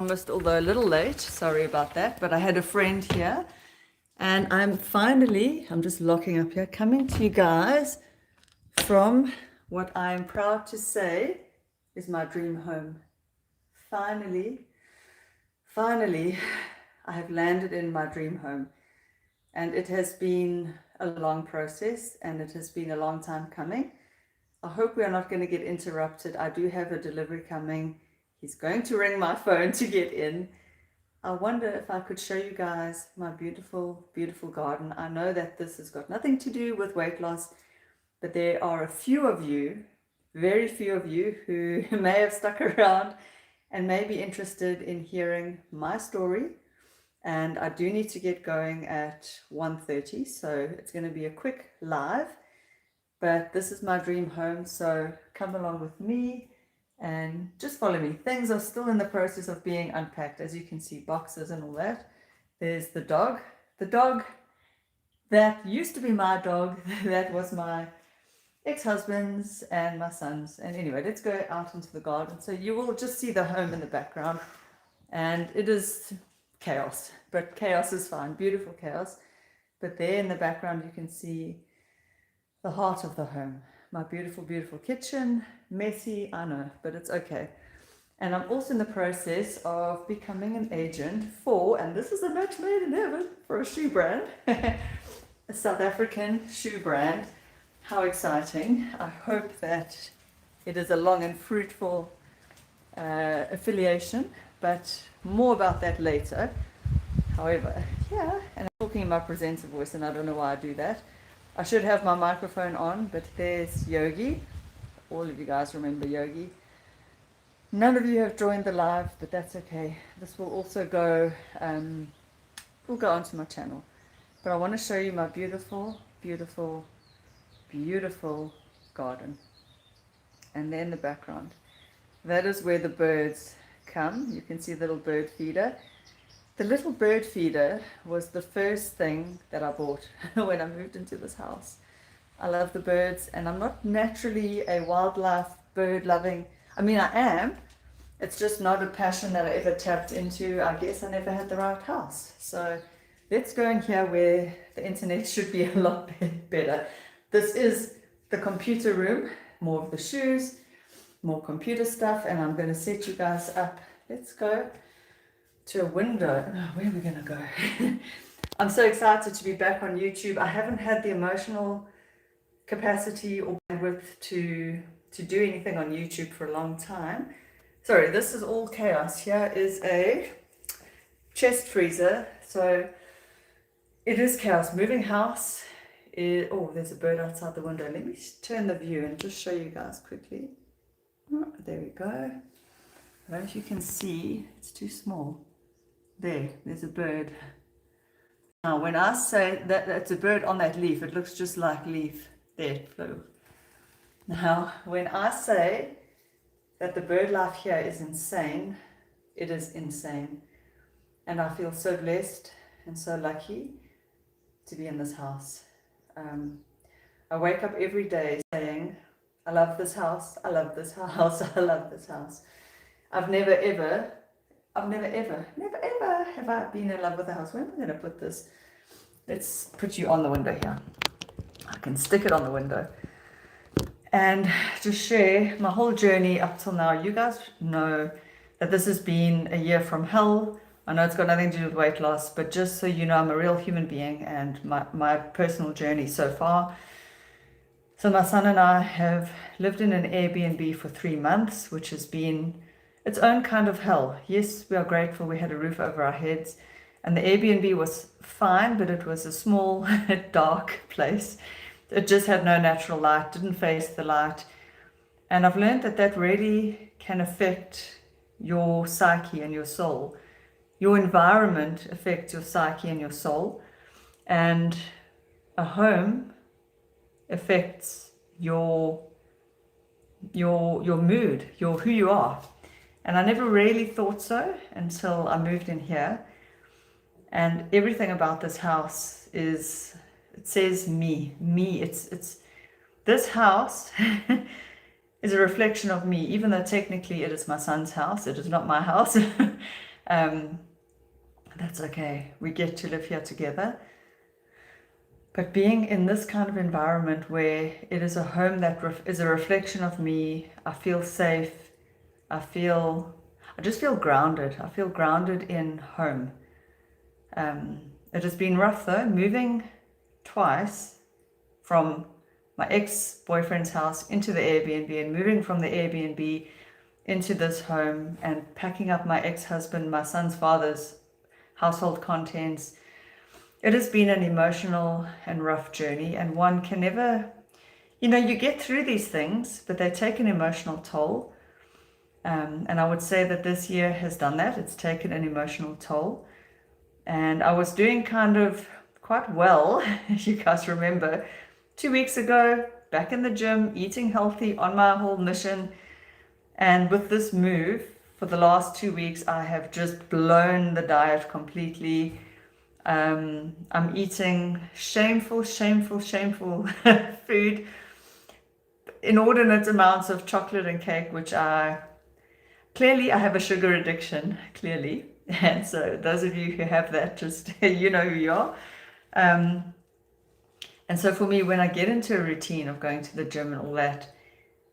Almost, although a little late, sorry about that, but I had a friend here and I'm finally, I'm just locking up here, coming to you guys from what I'm proud to say is my dream home. Finally, I have landed in my dream home, and it has been a long process and it has been a long time coming. I hope we are not going to get interrupted. I do have a delivery coming. He's going to ring my phone to get in. I wonder if I could show you guys my beautiful, beautiful garden. I know that this has got nothing to do with weight loss, but there are a few of you, very few of you, who may have stuck around and may be interested in hearing my story. And I do need to get going at 1:30, so it's going to be a quick live. But this is my dream home, so come along with me and just follow me. Things are still in the process of being unpacked. As you can see, boxes and all that. There's the dog. The dog that used to be my dog, that was my ex-husband's and my son's. And anyway, let's go out into the garden. So you will just see the home in the background. And it is chaos, but chaos is fine. Beautiful chaos. But there in the background, you can see the heart of the home. My beautiful, beautiful kitchen. Messy, I know, but it's okay. And I'm also in the process of becoming an agent for, and this is a match made in heaven, for a shoe brand, a South African shoe brand. How exciting. I hope that it is a long and fruitful affiliation, but more about that later. However, yeah, and I'm talking in my presenter voice, and I don't know why I do that. I should have my microphone on, but there's Yogi. All of you guys remember Yogi. None of you have joined the live, but that's okay. This will also go, will go onto my channel. But I want to show you my beautiful, beautiful, beautiful garden. And then the background. That is where the birds come. You can see the little bird feeder. The little bird feeder was the first thing that I bought when I moved into this house. I love the birds, and I'm not naturally a wildlife bird loving. I mean, I am. It's just not a passion that I ever tapped into. I guess I never had the right house. So let's go in here where the internet should be a lot better. This is the computer room, more of the shoes, more computer stuff, and I'm going to set you guys up. Let's go to a window. Oh, where are we going to go? I'm so excited to be back on YouTube. I haven't had the emotional capacity or bandwidth to do anything on YouTube for a long time. Sorry, this is all chaos. Here is a chest freezer. So it is chaos. Moving house. Oh, there's a bird outside the window. Let me turn the view and just show you guys quickly. Oh, there we go. I don't know if you can see. It's too small. There's a bird. Now, when I say that it's a bird on that leaf, it looks just like leaf. There it flew. Now, when I say that the bird life here is insane, it is insane. And I feel so blessed and so lucky to be in this house. I wake up every day saying, I love this house, I love this house, I love this house. I've never ever have I been in love with a house. Where am I going to put this? Let's put you on the window here. I can stick it on the window. And just share my whole journey up till now. You guys know that this has been a year from hell. I know it's got nothing to do with weight loss, but just so you know, I'm a real human being, and my personal journey so far. So my son and I have lived in an Airbnb for 3 months, which has been its own kind of hell. Yes, we are grateful we had a roof over our heads, and the Airbnb was fine, but it was a small, dark place. It just had no natural light, didn't face the light. And I've learned that that really can affect your psyche and your soul. Your environment affects your psyche and your soul. And a home affects your mood, who you are. And I never really thought so until I moved in here. And everything about this house is, it says me. It's this house is a reflection of me, even though technically it is my son's house. It is not my house. That's okay. We get to live here together. But being in this kind of environment where it is a home that is a reflection of me, I feel safe. I just feel grounded. I feel grounded in home. It has been rough though, moving twice from my ex-boyfriend's house into the Airbnb and moving from the Airbnb into this home and packing up my ex-husband, my son's father's household contents. It has been an emotional and rough journey, and one can never, you get through these things, but they take an emotional toll. And I would say that this year has done that. It's taken an emotional toll. And I was doing kind of quite well, if you guys remember, 2 weeks ago, back in the gym, eating healthy, on my whole mission. And with this move, for the last 2 weeks, I have just blown the diet completely. I'm eating shameful food, inordinate amounts of chocolate and cake, which I have a sugar addiction, clearly. And so those of you who have that, just, you know who you are. And so for me, when I get into a routine of going to the gym and all that,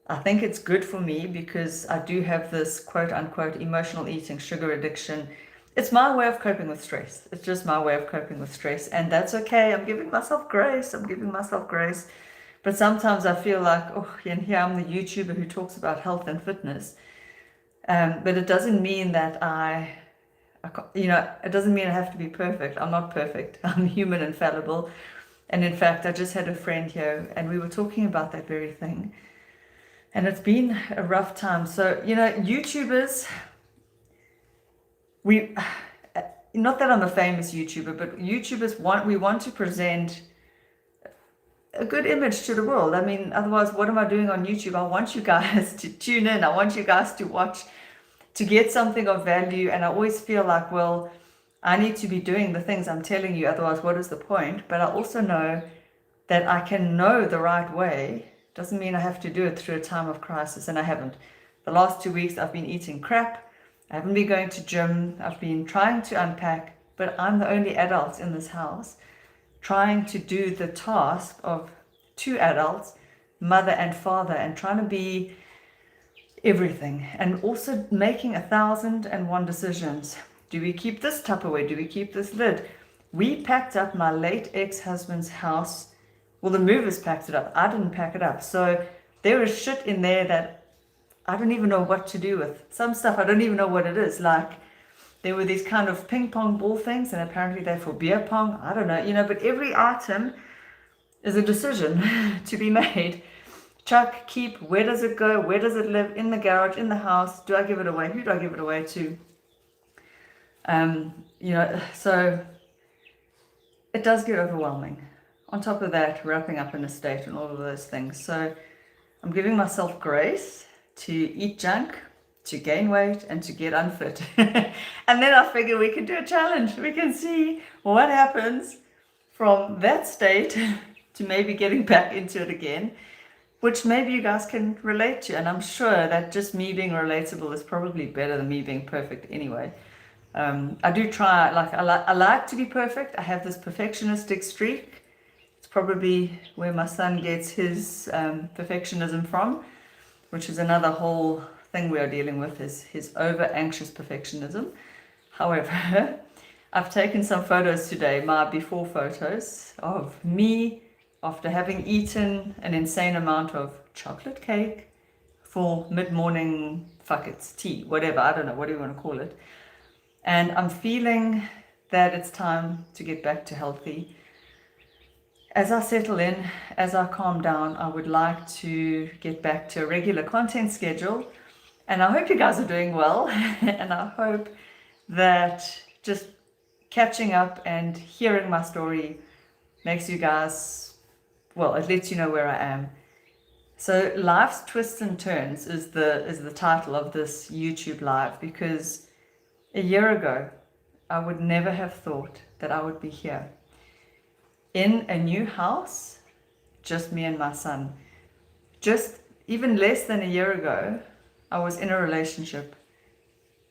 I think it's good for me because I do have this quote unquote emotional eating, sugar addiction. It's my way of coping with stress. It's just my way of coping with stress. And that's okay. I'm giving myself grace. But sometimes I feel like, oh, and here I'm the YouTuber who talks about health and fitness. But it doesn't mean that it doesn't mean I have to be perfect. I'm not perfect. I'm human and fallible. And in fact, I just had a friend here and we were talking about that very thing. And it's been a rough time. So, YouTubers, not that I'm a famous YouTuber, but YouTubers we want to present a good image to the world. I mean, otherwise, what am I doing on YouTube? I want you guys to tune in. I want you guys to watch, to get something of value. And I always feel like, well, I need to be doing the things I'm telling you. Otherwise, what is the point? But I also know that I can know the right way. Doesn't mean I have to do it through a time of crisis. And I haven't. The last 2 weeks, I've been eating crap. I haven't been going to gym. I've been trying to unpack. But I'm the only adult in this house trying to do the task of 2 adults, mother and father, and trying to be everything. And also making 1,001 decisions. Do we keep this Tupperware? Do we keep this lid? We packed up my late ex-husband's house. Well, the movers packed it up. I didn't pack it up. So there was shit in there that I don't even know what to do with. Some stuff I don't even know what it is. Like there were these kind of ping pong ball things, and apparently they're for beer pong. I don't know, but every item is a decision to be made. Chuck, keep, where does it go? Where does it live? In the garage, in the house? Do I give it away? Who do I give it away to? So it does get overwhelming. On top of that, wrapping up an estate and all of those things. So I'm giving myself grace to eat junk, to gain weight, and to get unfit. And then I figure we can do a challenge. We can see what happens from that state to maybe getting back into it again, which maybe you guys can relate to. And I'm sure that just me being relatable is probably better than me being perfect anyway. I do try, I like to be perfect. I have this perfectionistic streak. It's probably where my son gets his perfectionism from, which is another whole thing we are dealing with, is his over-anxious perfectionism. However, I've taken some photos today, my before photos of me after having eaten an insane amount of chocolate cake for mid-morning, it's tea, whatever, I don't know, what do you want to call it? And I'm feeling that it's time to get back to healthy. As I settle in, as I calm down, I would like to get back to a regular content schedule. And I hope you guys are doing well. And I hope that just catching up and hearing my story makes you guys, well, it lets you know where I am. So Life's Twists and Turns is the title of this YouTube live, because a year ago, I would never have thought that I would be here in a new house, just me and my son. Just even less than a year ago, I was in a relationship.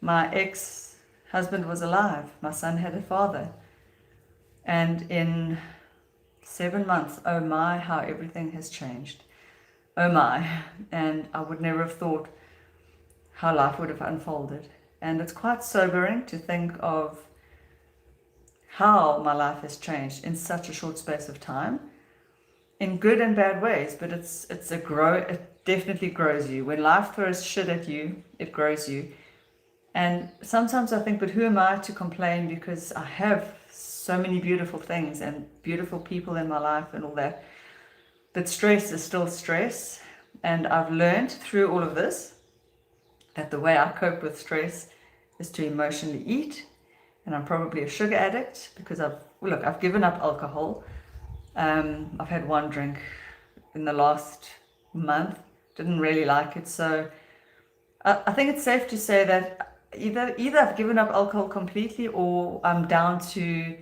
My ex husband was alive. My son had a father. And in 7 months, oh my, how everything has changed. Oh my. And I would never have thought how life would have unfolded. And it's quite sobering to think of how my life has changed in such a short space of time, in good and bad ways. But it definitely grows you. When life throws shit at you, it grows you. And sometimes I think, but who am I to complain, because I have so many beautiful things and beautiful people in my life and all that. But stress is still stress. And I've learned through all of this that the way I cope with stress is to emotionally eat. And I'm probably a sugar addict because I've given up alcohol. I've had one drink in the last month, didn't really like it. So I think it's safe to say that either I've given up alcohol completely, or I'm down to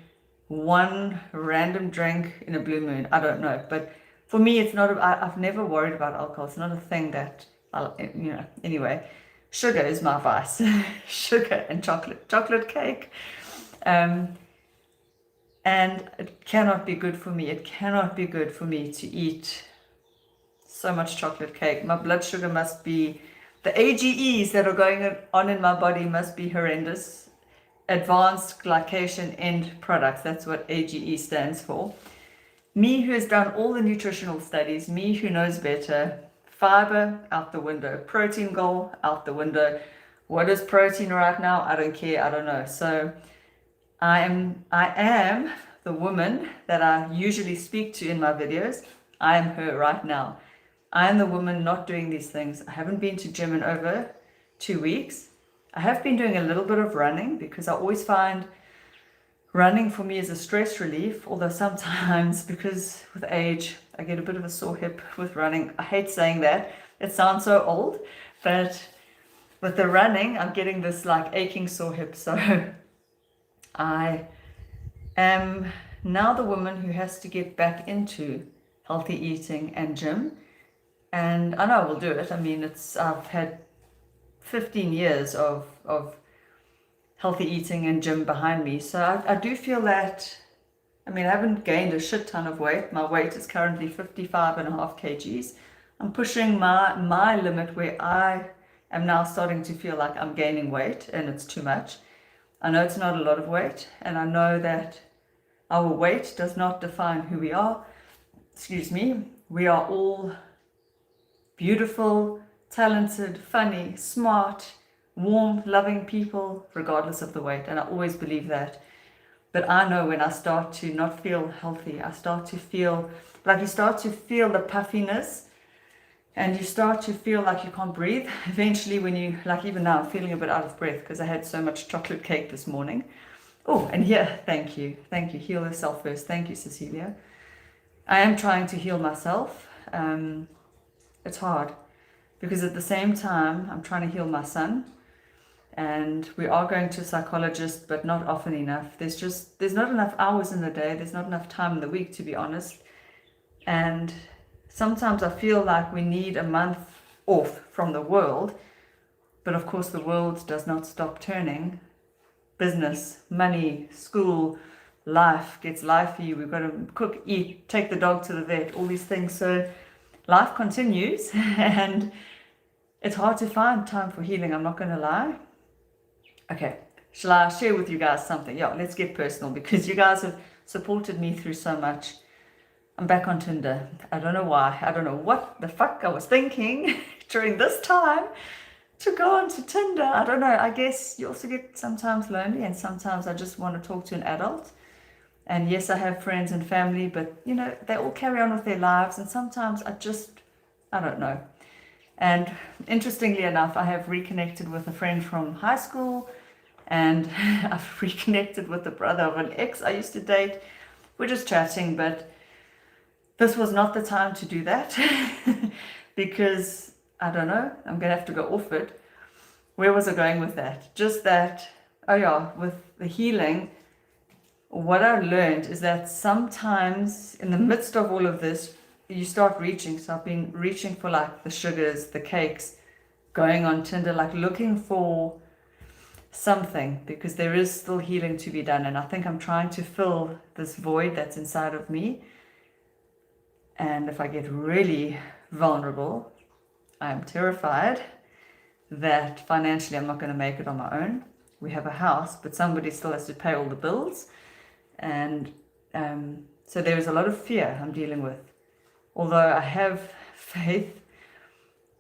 one random drink in a blue moon. I don't know. But for me, it's not, I've never worried about alcohol. It's not a thing that, anyway. Sugar is my vice. Sugar and chocolate cake. And it cannot be good for me. It cannot be good for me to eat so much chocolate cake. My blood sugar must be, the AGEs that are going on in my body must be horrendous. Advanced glycation end products. That's what AGE stands for. Me who has done all the nutritional studies, me who knows better. Fiber out the window, protein goal out the window. What is protein right now? I don't care. I don't know. So I am the woman that I usually speak to in my videos. I am her right now. I am the woman not doing these things. I haven't been to gym in over 2 weeks. I have been doing a little bit of running because I always find running for me is a stress relief, although sometimes, because with age, I get a bit of a sore hip with running. I hate saying that. It sounds so old, but with the running, I'm getting this like aching sore hip. So I am now the woman who has to get back into healthy eating and gym. And I know I will do it. I mean, I've had 15 years of healthy eating and gym behind me. So I do feel that, I mean, I haven't gained a shit ton of weight. My weight is currently 55.5 kgs. I'm pushing my limit where I am now starting to feel like I'm gaining weight and it's too much. I know it's not a lot of weight, and I know that our weight does not define who we are. Excuse me. We are all beautiful, talented, funny, smart, warm, loving people, regardless of the weight. And I always believe that. But I know when I start to not feel healthy, I start to feel like you start to feel the puffiness, and you start to feel like you can't breathe. Eventually, when you, like even now, I'm feeling a bit out of breath because I had so much chocolate cake this morning. Oh, and here, thank you. Heal yourself first. Thank you, Cecilia. I am trying to heal myself. It's hard because at the same time, I'm trying to heal my son. And we are going to a psychologist, but not often enough. There's not enough hours in the day. There's not enough time in the week, to be honest. And sometimes I feel like we need a month off from the world. But of course, the world does not stop turning. Business, money, school, life gets lifey. We've got to cook, eat, take the dog to the vet, all these things. So life continues, and it's hard to find time for healing. I'm not going to lie. Okay, shall I share with you guys something? Yeah, let's get personal because you guys have supported me through so much. I'm back on Tinder. I don't know why. I don't know what the fuck I was thinking during this time to go onto Tinder. I don't know. I guess you also get sometimes lonely, and sometimes I just want to talk to an adult. And yes, I have friends and family, but you know, they all carry on with their lives, and sometimes I don't know. And interestingly enough, I have reconnected with a friend from high school, and I've reconnected with the brother of an ex I used to date. We're just chatting, but this was not the time to do that because, I don't know, I'm going to have to go off it. Where was I going with that? Just that, oh yeah, with the healing, what I learned is that sometimes in the midst of all of this, you start reaching. So I've been reaching for like the sugars, the cakes, going on Tinder, like looking for something, because there is still healing to be done. And I think I'm trying to fill this void that's inside of me. And if I get really vulnerable, I'm terrified that financially I'm not going to make it on my own. We have a house, but somebody still has to pay all the bills. And so there is a lot of fear I'm dealing with. Although I have faith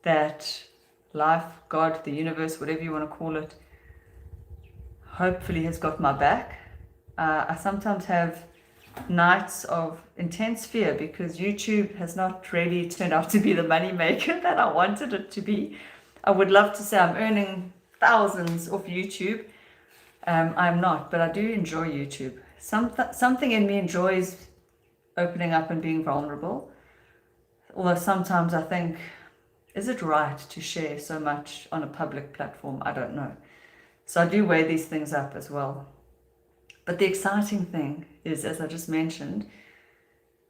that life, God, the universe, whatever you want to call it, hopefully has got my back. I sometimes have nights of intense fear because YouTube has not really turned out to be the money maker that I wanted it to be. I would love to say I'm earning thousands off YouTube. I'm not, but I do enjoy YouTube. Something in me enjoys opening up and being vulnerable. Although sometimes I think, is it right to share so much on a public platform? I don't know. So I do weigh these things up as well. But the exciting thing is, as I just mentioned,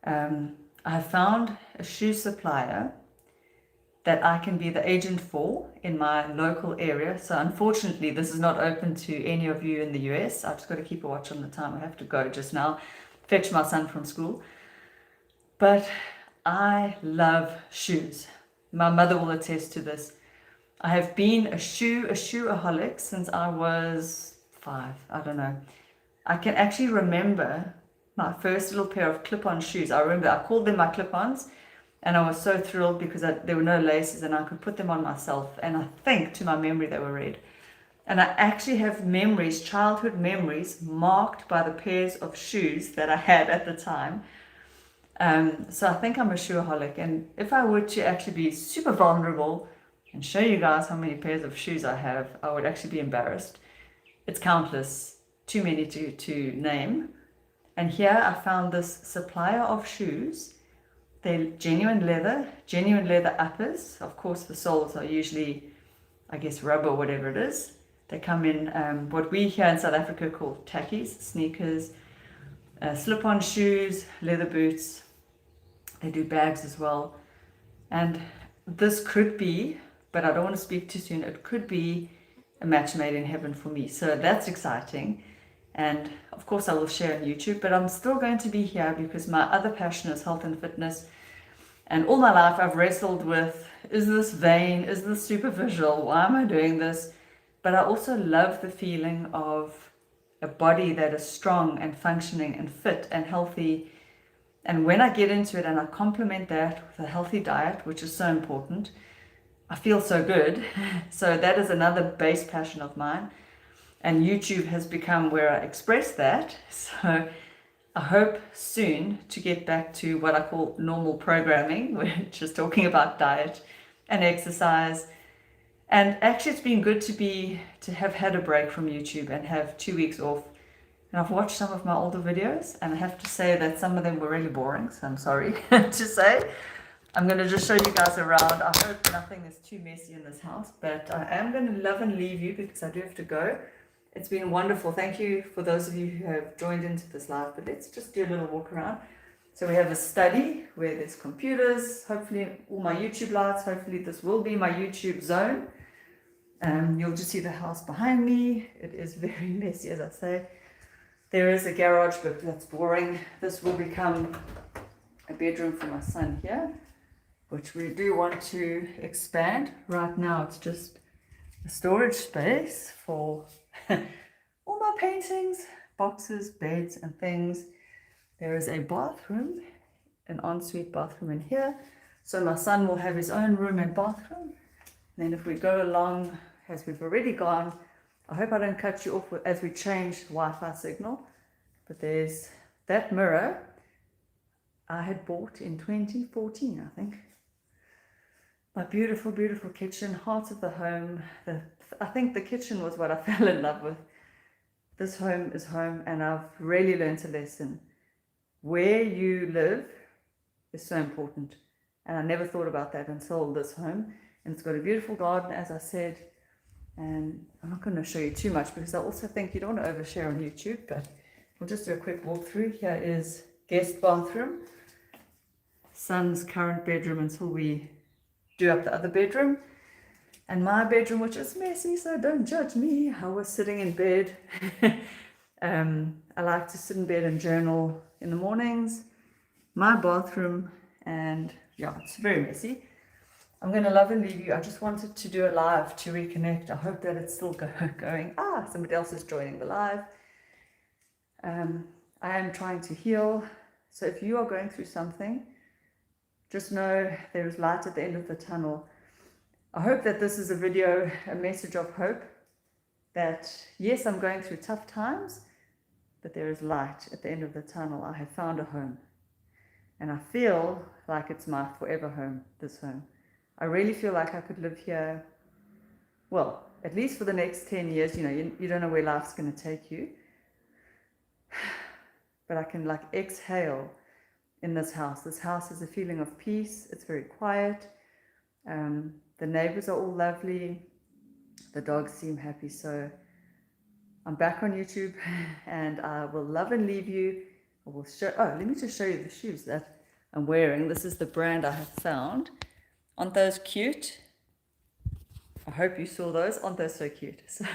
I found a shoe supplier that I can be the agent for in my local area. So unfortunately, this is not open to any of you in the US. I've just got to keep a watch on the time. I have to go just now, fetch my son from school. But I love shoes. My mother will attest to this. I have been a shoeaholic since I was 5. I don't know. I can actually remember my first little pair of clip-on shoes. I remember I called them my clip-ons, and I was so thrilled because there were no laces and I could put them on myself. And I think, to my memory, they were red. And I actually have memories, childhood memories, marked by the pairs of shoes that I had at the time. So I think I'm a shoeaholic. And if I were to actually be super vulnerable and show you guys how many pairs of shoes I have, I would actually be embarrassed. It's countless, too many to name. And here I found this supplier of shoes. They're genuine leather uppers. Of course, the soles are usually, I guess, rubber or whatever it is. They come in what we here in South Africa call tackies, sneakers, slip-on shoes, leather boots. They do bags as well. And this could be, but I don't want to speak too soon, it could be a match made in heaven for me. So that's exciting. And of course I will share on YouTube, but I'm still going to be here because my other passion is health and fitness. And all my life I've wrestled with, is this vain? Is this superficial? Why am I doing this? But I also love the feeling of a body that is strong and functioning and fit and healthy. And when I get into it and I complement that with a healthy diet, which is so important, I feel so good. So that is another base passion of mine. And YouTube has become where I express that. So I hope soon to get back to what I call normal programming, which is talking about diet and exercise. And actually it's been good to have had a break from YouTube and have 2 weeks off. And I've watched some of my older videos and I have to say that some of them were really boring. So I'm sorry to say. I'm going to just show you guys around. I hope nothing is too messy in this house, but I am going to love and leave you because I do have to go. It's been wonderful. Thank you for those of you who have joined into this live, but let's just do a little walk around. So we have a study where there's computers, hopefully all my YouTube lights, hopefully this will be my YouTube zone. You'll just see the house behind me. It is very messy, as I say. There is a garage, but that's boring. This will become a bedroom for my son here, which we do want to expand. Right now it's just a storage space for all my paintings, boxes, beds and things. There is a bathroom, an ensuite bathroom in here. So my son will have his own room and bathroom. And then if we go along, as we've already gone, I hope I don't cut you off as we change the Wi-Fi signal. But there's that mirror I had bought in 2014, I think. My beautiful, beautiful kitchen, heart of the home. I think the kitchen was what I fell in love with. This home is home, and I've really learned a lesson. Where you live is so important. And I never thought about that until this home. And it's got a beautiful garden, as I said. And I'm not going to show you too much because I also think you don't want to overshare on YouTube, but we'll just do a quick walkthrough. Here is guest bathroom, son's current bedroom until we do up the other bedroom. And my bedroom, which is messy, so don't judge me. I was sitting in bed. I like to sit in bed and journal in the mornings. My bathroom, and yeah, it's very messy. I'm going to love and leave you. I just wanted to do a live to reconnect. I hope that it's still going. Somebody else is joining the live. I am trying to heal. So if you are going through something, just know there is light at the end of the tunnel. I hope that this is a video, a message of hope, that yes, I'm going through tough times, but there is light at the end of the tunnel. I have found a home, and I feel like it's my forever home, this home. I really feel like I could live here, well, at least for the next 10 years. You don't know where life's going to take you, but I can like exhale in this house. This house is a feeling of peace. It's very quiet. The neighbors are all lovely. The dogs seem happy. So I'm back on YouTube, and I will love and leave you. I will show. Oh, let me just show you the shoes that I'm wearing. This is the brand I have found. Aren't those cute? I hope you saw those. Aren't those so cute? So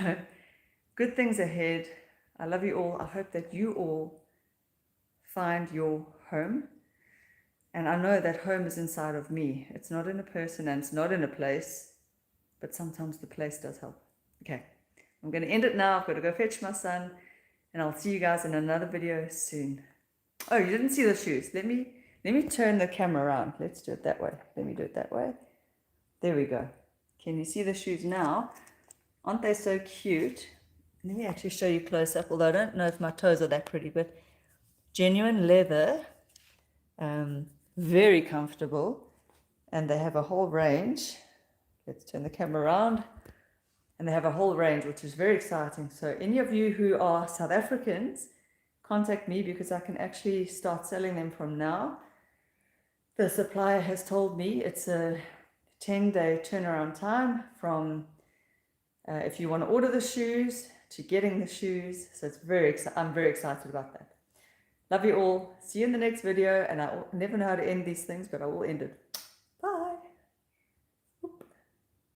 good things ahead. I love you all. I hope that you all find your home. And I know that home is inside of me. It's not in a person and it's not in a place, but sometimes the place does help. Okay, I'm going to end it now. I've got to go fetch my son, and I'll see you guys in another video soon. Oh, you didn't see the shoes. Let me turn the camera around. Let's do it that way. Let me do it that way. There we go. Can you see the shoes now? Aren't they so cute? Let me actually show you close up, although I don't know if my toes are that pretty, but genuine leather. Very comfortable, and they have a whole range. Let's turn the camera around, and they have a whole range, which is very exciting. So any of you who are South Africans, contact me, because I can actually start selling them from now. The supplier has told me it's a 10-day turnaround time from if you want to order the shoes to getting the shoes. So it's I'm very excited about that. Love you all. See you in the next video. And I never know how to end these things, but I will end it.